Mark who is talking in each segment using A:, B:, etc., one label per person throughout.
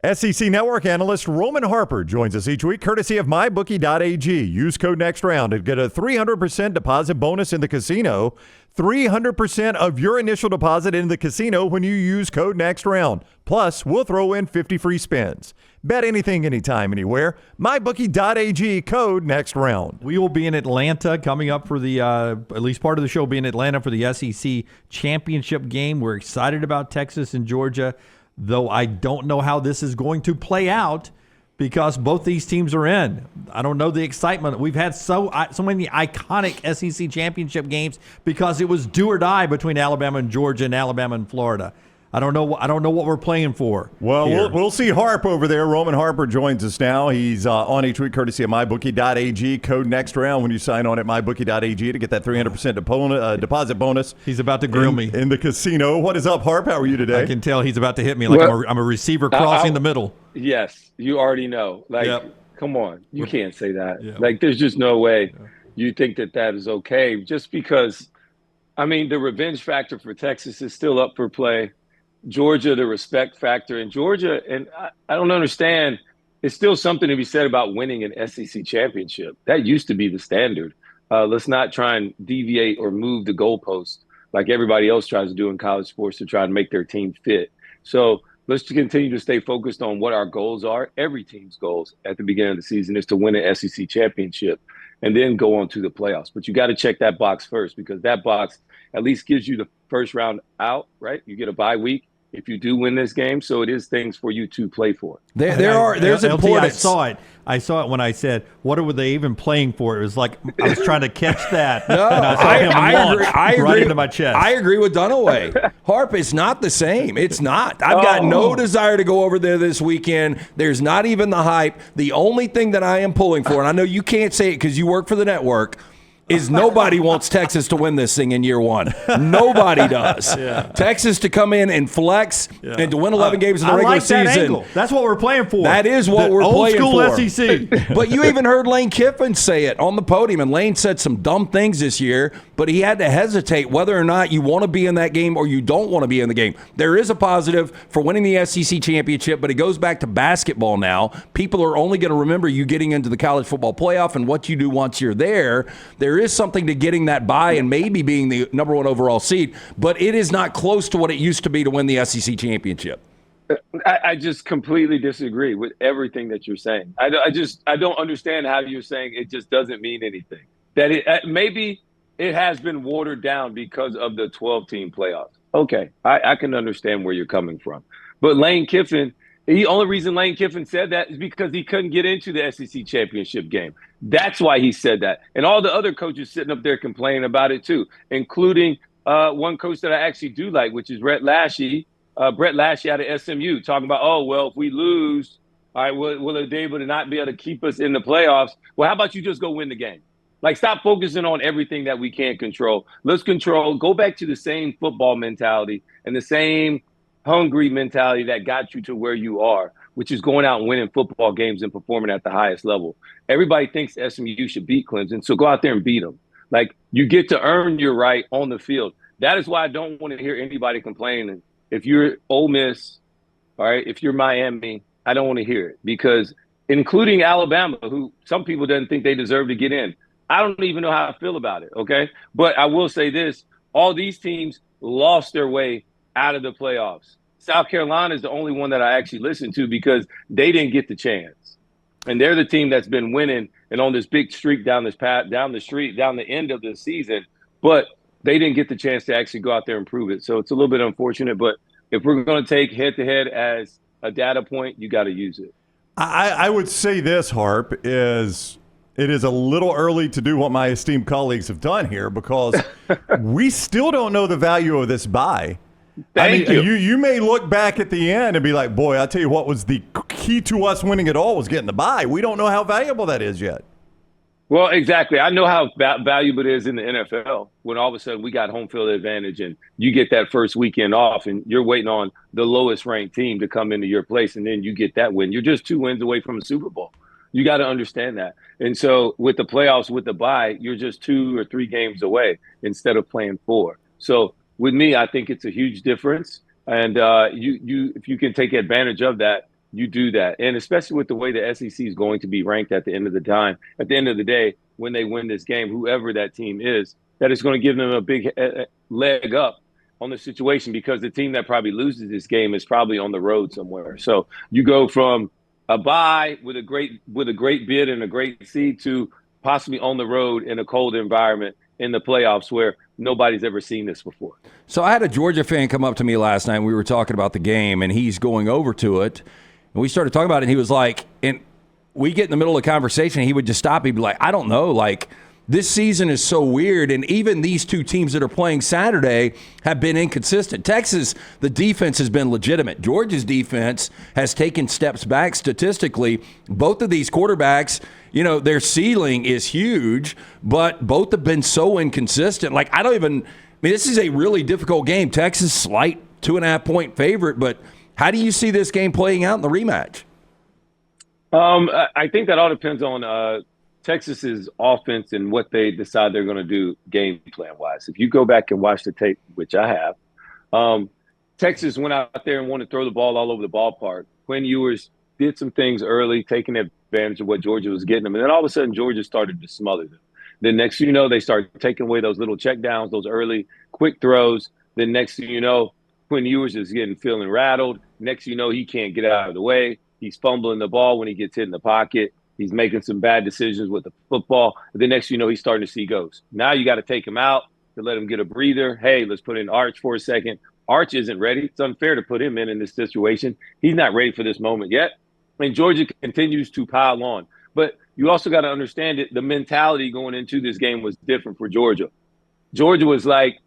A: SEC Network analyst Roman Harper joins us each week, courtesy of MyBookie.ag. Use code NEXTROUND and get a 300% deposit bonus in the casino. 300% of your initial deposit in the casino when you use code NEXTROUND. Plus, we'll throw in 50 free spins. Bet anything, anytime, anywhere. MyBookie.ag, code NEXTROUND.
B: We will be in Atlanta coming up for the, at least part of the show will be in Atlanta for the SEC championship game. We're excited about Texas and Georgia, though I don't know how this is going to play out because both these teams are in. I don't know the excitement. We've had so many iconic SEC championship games because it was do or die between Alabama and Georgia and Alabama and Florida. I don't know what we're playing for.
A: Well, we'll see Harp over there. Roman Harper joins us now. He's on each week courtesy of MyBookie.ag. Code NEXTROUND when you sign on at MyBookie.ag to get that 300% deposit bonus.
B: He's about to grill me.
A: In the casino. What is up, Harp? How are you today?
B: I can tell he's about to hit me like I'm a receiver crossing the middle.
C: Yes, you already know. Come on. You can't say that. Yeah. There's just no way you think that is okay. Just because, the revenge factor for Texas is still up for play. Georgia, the respect factor in Georgia, and I don't understand. It's still something to be said about winning an SEC championship. That used to be the standard. Let's not try and deviate or move the goalposts like everybody else tries to do in college sports to try and make their team fit. So let's continue to stay focused on what our goals are. Every team's goals at the beginning of the season is to win an SEC championship and then go on to the playoffs. But you got to check that box first because that box at least gives you the first round out, right? You get a bye week if you do win this game. So it is things for you to play for.
B: There's importance. I saw it when I said, what were they even playing for? It was like I was trying to catch that.
D: No,
B: and I agree. Right into my chest.
D: I agree with Dunaway. Harp, it's not the same. It's not. I've got no desire to go over there this weekend. There's not even the hype. The only thing that I am pulling for, and I know you can't say it because you work for the network, is nobody wants Texas to win this thing in year one. Nobody does. Texas to come in and flex and to win 11 games in the regular season.
B: Angle. That's what we're playing for.
D: That is what we're playing for.
B: Old school SEC.
D: But you even heard Lane Kiffin say it on the podium, and Lane said some dumb things this year, but he had to hesitate whether or not you want to be in that game or you don't want to be in the game. There is a positive for winning the SEC championship, but it goes back to basketball now. People are only going to remember you getting into the college football playoff and what you do once you're there. There is something to getting that bye and maybe being the number one overall seed, but it is not close to what it used to be to win the SEC championship.
C: I just completely disagree with everything that you're saying. I don't understand how you're saying it just doesn't mean anything. That maybe it has been watered down because of the 12-team playoffs. Okay, I can understand where you're coming from. But Lane Kiffin, the only reason Lane Kiffin said that is because he couldn't get into the SEC championship game. That's why he said that. And all the other coaches sitting up there complaining about it too, including one coach that I actually do like, which is Brett Lashley out of SMU, talking about, if we lose, all right, will they be able to not be able to keep us in the playoffs? Well, how about you just go win the game? Stop focusing on everything that we can't control. Let's go back to the same football mentality and the same hungry mentality that got you to where you are, which is going out and winning football games and performing at the highest level. Everybody thinks SMU should beat Clemson, so go out there and beat them. You get to earn your right on the field. That is why I don't want to hear anybody complaining. If you're Ole Miss, all right, if you're Miami, I don't want to hear it because including Alabama, who some people didn't think they deserve to get in. I don't even know how I feel about it, okay? But I will say this. All these teams lost their way out of the playoffs. South Carolina is the only one that I actually listened to because they didn't get the chance. And they're the team that's been winning and on this big streak down the end of the season. But they didn't get the chance to actually go out there and prove it. So it's a little bit unfortunate. But if we're going to take head-to-head as a data point, you got to use it.
A: I would say this, Harp, is it is a little early to do what my esteemed colleagues have done here because we still don't know the value of this bye.
C: Thank you.
A: You may look back at the end and be like, boy, I tell you what was the key to us winning it all was getting the bye. We don't know how valuable that is yet.
C: Well, exactly. I know how valuable it is in the NFL when all of a sudden we got home field advantage and you get that first weekend off and you're waiting on the lowest ranked team to come into your place and then you get that win. You're just 2 wins away from a Super Bowl. You got to understand that. And so with the playoffs, with the bye, you're just 2 or 3 games away instead of playing 4. So with me, I think it's a huge difference. And if you can take advantage of that, you do that. And especially with the way the SEC is going to be ranked at the end of the day, when they win this game, whoever that team is, that is going to give them a big leg up on the situation, because the team that probably loses this game is probably on the road somewhere. So you go from a bye with a great bid and a great seed to possibly on the road in a cold environment in the playoffs where nobody's ever seen this before.
D: So I had a Georgia fan come up to me last night. We were talking about the game, and he's going over to it. And we started talking about it, and he was like, and we get in the middle of the conversation, and he would just stop. He'd be like, I don't know, like, this season is so weird, and even these two teams that are playing Saturday have been inconsistent. Texas, the defense has been legitimate. Georgia's defense has taken steps back statistically. Both of these quarterbacks, you know, their ceiling is huge, but both have been so inconsistent. Like, this is a really difficult game. Texas, slight 2.5-point favorite, but how do you see this game playing out in the rematch?
C: I think that all depends on Texas's offense and what they decide they're going to do game plan wise. If you go back and watch the tape, which I have, Texas went out there and wanted to throw the ball all over the ballpark. Quinn Ewers did some things early, taking advantage of what Georgia was getting them. And then all of a sudden, Georgia started to smother them. Then next thing you know, they started taking away those little check downs, those early quick throws. Then next thing you know, Quinn Ewers is feeling rattled. Next thing you know, he can't get out of the way. He's fumbling the ball when he gets hit in the pocket. He's making some bad decisions with the football. The next you know, he's starting to see ghosts. Now you got to take him out to let him get a breather. Hey, let's put in Arch for a second. Arch isn't ready. It's unfair to put him in this situation. He's not ready for this moment yet. And Georgia continues to pile on. But you also got to understand it. The mentality going into this game was different for Georgia. Georgia was like,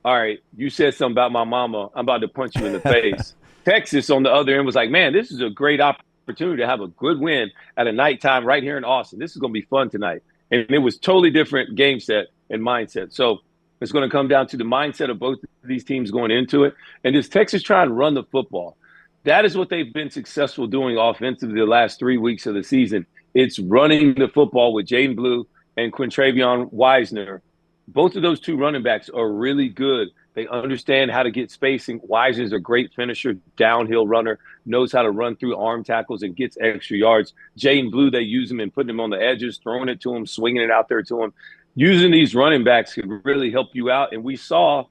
C: all right, you said something about my mama. I'm about to punch you in the face. Texas on the other end was like, man, this is a great opportunity to have a good win at a nighttime right here in Austin. This is going to be fun tonight. And it was totally different game set and mindset. So it's going to come down to the mindset of both of these teams going into it. And does Texas try and run the football? That is what they've been successful doing offensively the last 3 weeks of the season. It's running the football with Jaden Blue and Quintravion Wisner. Both of those two running backs are really good. They understand how to get spacing. Wisner's a great finisher, downhill runner, knows how to run through arm tackles and gets extra yards. Jaden Blue, they use him and putting him on the edges, throwing it to him, swinging it out there to him. Using these running backs can really help you out. And we saw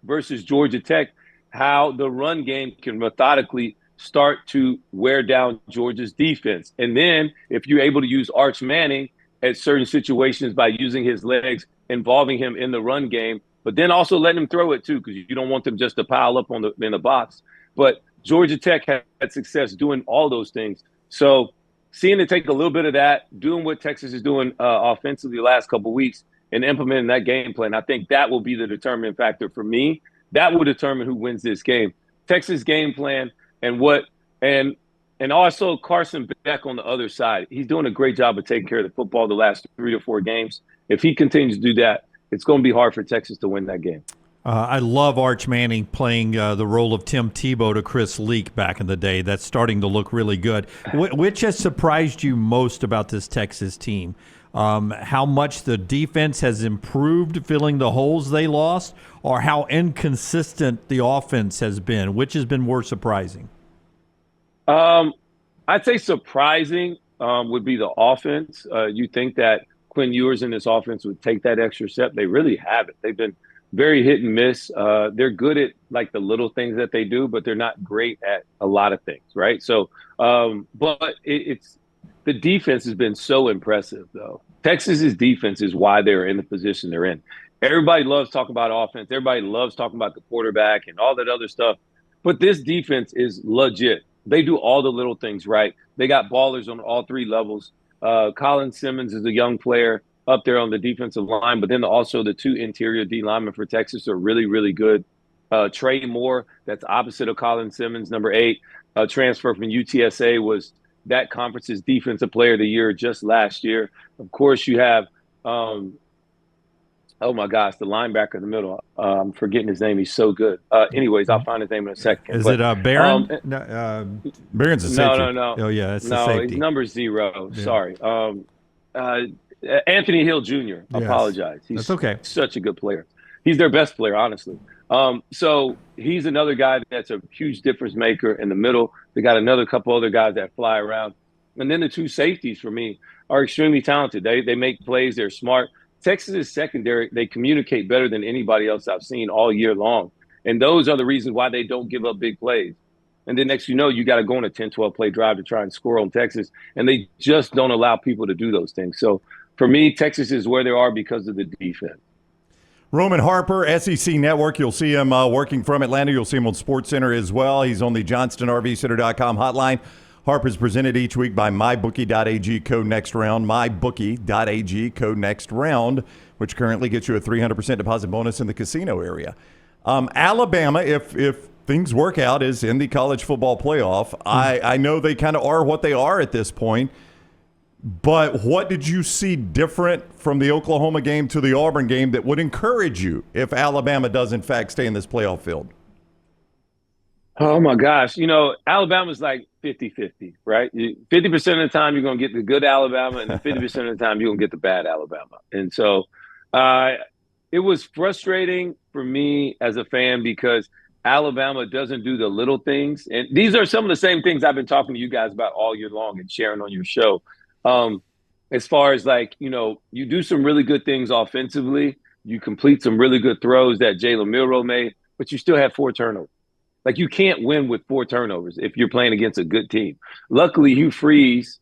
C: versus Georgia Tech how the run game can methodically start to wear down Georgia's defense. And then if you're able to use Arch Manning at certain situations by using his legs, involving him in the run game, but then also letting him throw it too, because you don't want them just to pile up in the box. But Georgia Tech had success doing all those things. So seeing it take a little bit of that, doing what Texas is doing offensively the last couple of weeks and implementing that game plan, I think that will be the determining factor for me. That will determine who wins this game. Texas game plan and also Carson Beck on the other side. He's doing a great job of taking care of the football the last 3 to 4 games. If he continues to do that, it's going to be hard for Texas to win that game.
B: I love Arch Manning playing the role of Tim Tebow to Chris Leak back in the day. That's starting to look really good. Which has surprised you most about this Texas team? How much the defense has improved filling the holes they lost, or how inconsistent the offense has been? Which has been more surprising?
C: I'd say surprising would be the offense. You think that Quinn Ewers in this offense would take that extra step. They really haven't. They've been very hit and miss. They're good at like the little things that they do, but they're not great at a lot of things, right? So, but it's the defense has been so impressive, though. Texas's defense is why they're in the position they're in. Everybody loves talking about offense. Everybody loves talking about the quarterback and all that other stuff. But this defense is legit. They do all the little things right. They got ballers on all 3 levels. Colin Simmons is a young player up there on the defensive line, but then also the 2 interior D linemen for Texas are really, really good. Trey Moore, that's opposite of Colin Simmons, number 8, transfer from UTSA, was that conference's defensive player of the year just last year. Of course, you have, oh my gosh, the linebacker in the middle. I'm forgetting his name. He's so good. Anyways, I'll find his name in a second.
B: Is it Barron?
A: Barron's a safety.
C: No.
B: Oh, yeah, it's the
C: no,
B: safety.
C: he's number 0.
B: Yeah.
C: Sorry. Anthony Hill Jr.
B: Yes.
C: Apologize. He's
B: That's okay.
C: Such a good player. He's their best player, honestly. So he's another guy that's a huge difference maker in the middle. They got another couple other guys that fly around. And then the two safeties for me are extremely talented. They make plays. They're smart. Texas's secondary, they communicate better than anybody else I've seen all year long. And those are the reasons why they don't give up big plays. And then next you know, you got to go on a 10, 12-play drive to try and score on Texas. And they just don't allow people to do those things. So for me, Texas is where they are because of the defense.
A: Roman Harper, SEC Network. You'll see him working from Atlanta. You'll see him on SportsCenter as well. He's on the JohnstonRVCenter.com hotline. Harper's presented each week by MyBookie.ag, code next round. MyBookie.ag, code next round, which currently gets you a 300% deposit bonus in the casino area. Alabama, if things work out, is in the college football playoff. I know they kind of are what they are at this point. But what did you see different from the Oklahoma game to the Auburn game that would encourage you if Alabama does, in fact, stay in this playoff field?
C: Oh, my gosh. You know, Alabama's like 50-50, right? 50% of the time you're going to get the good Alabama, and 50% of the time you're going to get the bad Alabama. And so it was frustrating for me as a fan because Alabama doesn't do the little things. And these are some of the same things I've been talking to you guys about all year long and sharing on your show. As far as like, you know, you do some really good things offensively. You complete some really good throws that Jalen Milroe made, but you still have 4 turnovers. Like you can't win with 4 turnovers if you're playing against a good team. Luckily, Hugh Freeze,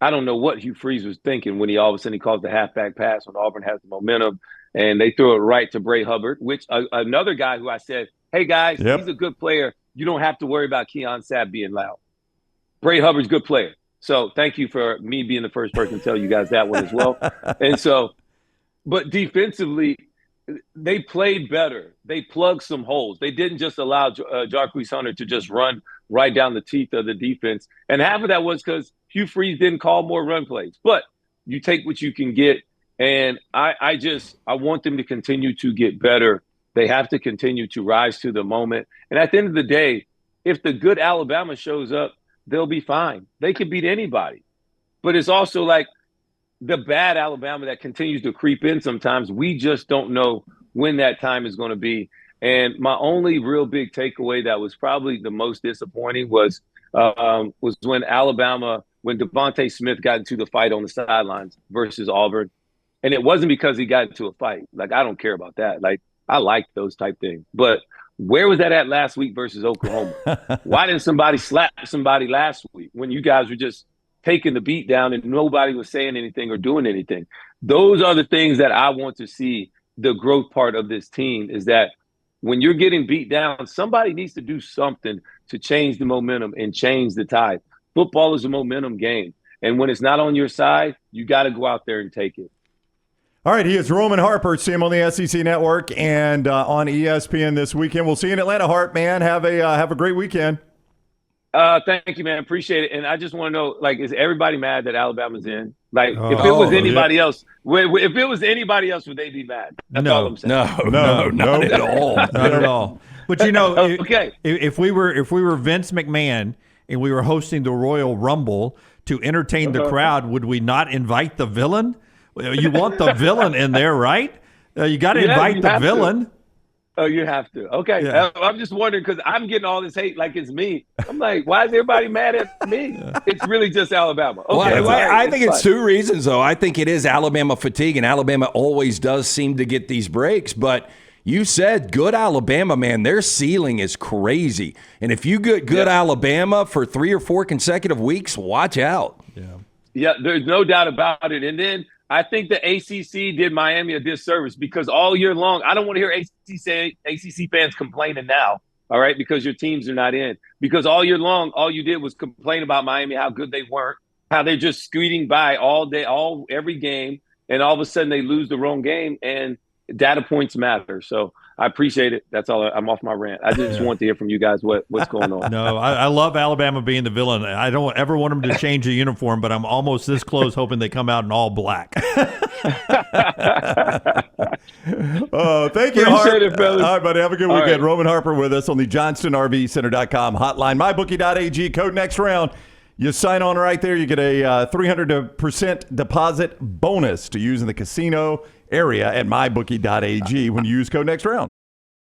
C: I don't know what Hugh Freeze was thinking when he all of a sudden he calls the halfback pass when Auburn has the momentum and they throw it right to Bray Hubbard, which another guy who I said, hey guys, he's a good player. You don't have to worry about Keon Sapp being loud. Bray Hubbard's a good player. So thank you for me being the first person to tell you guys that one as well. And so, but defensively, they played better. They plugged some holes. They didn't just allow Jarquez Hunter to just run right down the teeth of the defense. And half of that was because Hugh Freeze didn't call more run plays. But you take what you can get. And I want them to continue to get better. They have to continue to rise to the moment. And at the end of the day, if the good Alabama shows up, they'll be fine. They can beat anybody. But it's also like the bad Alabama that continues to creep in sometimes. We just don't know when that time is going to be. And my only real big takeaway that was probably the most disappointing was when Devontae Smith got into the fight on the sidelines versus Auburn. And it wasn't because he got into a fight. Like, I don't care about that. Like, I like those type things. But where was that at last week versus Oklahoma? Why didn't somebody slap somebody last week when you guys were just taking the beat down and nobody was saying anything or doing anything? Those are the things that I want to see the growth part of this team is that when you're getting beat down, somebody needs to do something to change the momentum and change the tide. Football is a momentum game. And when it's not on your side, you got to go out there and take it.
A: All right, he is Roman Harper. See him on the SEC Network and on ESPN this weekend. We'll see you in Atlanta, Hart, man. Have a great weekend.
C: Thank you, man. Appreciate it. And I just want to know, like, is everybody mad that Alabama's in? Like, if it was anybody else, if it was anybody else, would they be mad? That's all I'm saying.
D: No, not at all.
B: Not at all. But you know,
C: okay.
B: if we were Vince McMahon and we were hosting the Royal Rumble to entertain the crowd, would we not invite the villain? You want the villain in there, right? You got to invite the villain.
C: Oh, you have to. Okay.
B: Yeah.
C: I'm just wondering because I'm getting all this hate like it's me. I'm like, why is everybody mad at me? It's really just Alabama. Okay.
D: Well, I think it's 2 reasons, though. I think it is Alabama fatigue, and Alabama always does seem to get these breaks. But you said good Alabama, man, their ceiling is crazy. And if you get good Alabama for 3 or 4 consecutive weeks, watch out.
C: Yeah, there's no doubt about it. And then I think the ACC did Miami a disservice because all year long, I don't want to hear ACC fans complaining now, all right, because your teams are not in. Because all year long, all you did was complain about Miami, how good they weren't, how they're just scooting by all day, every game, and all of a sudden they lose the wrong game, and data points matter. So I appreciate it. That's all. I'm off my rant. I just want to hear from you guys what's going on.
B: No, I love Alabama being the villain. I don't ever want them to change the uniform, but I'm almost this close hoping they come out in all black.
A: Oh, thank you,
C: Appreciate it, fellas.
A: All right, buddy. Have a good weekend.
C: Right.
A: Roman Harper with us on the JohnstonRVCenter.com hotline. MyBookie.ag, code next round. You sign on right there. You get a 300% deposit bonus to use in the casino area at MyBookie.ag when you use code next round.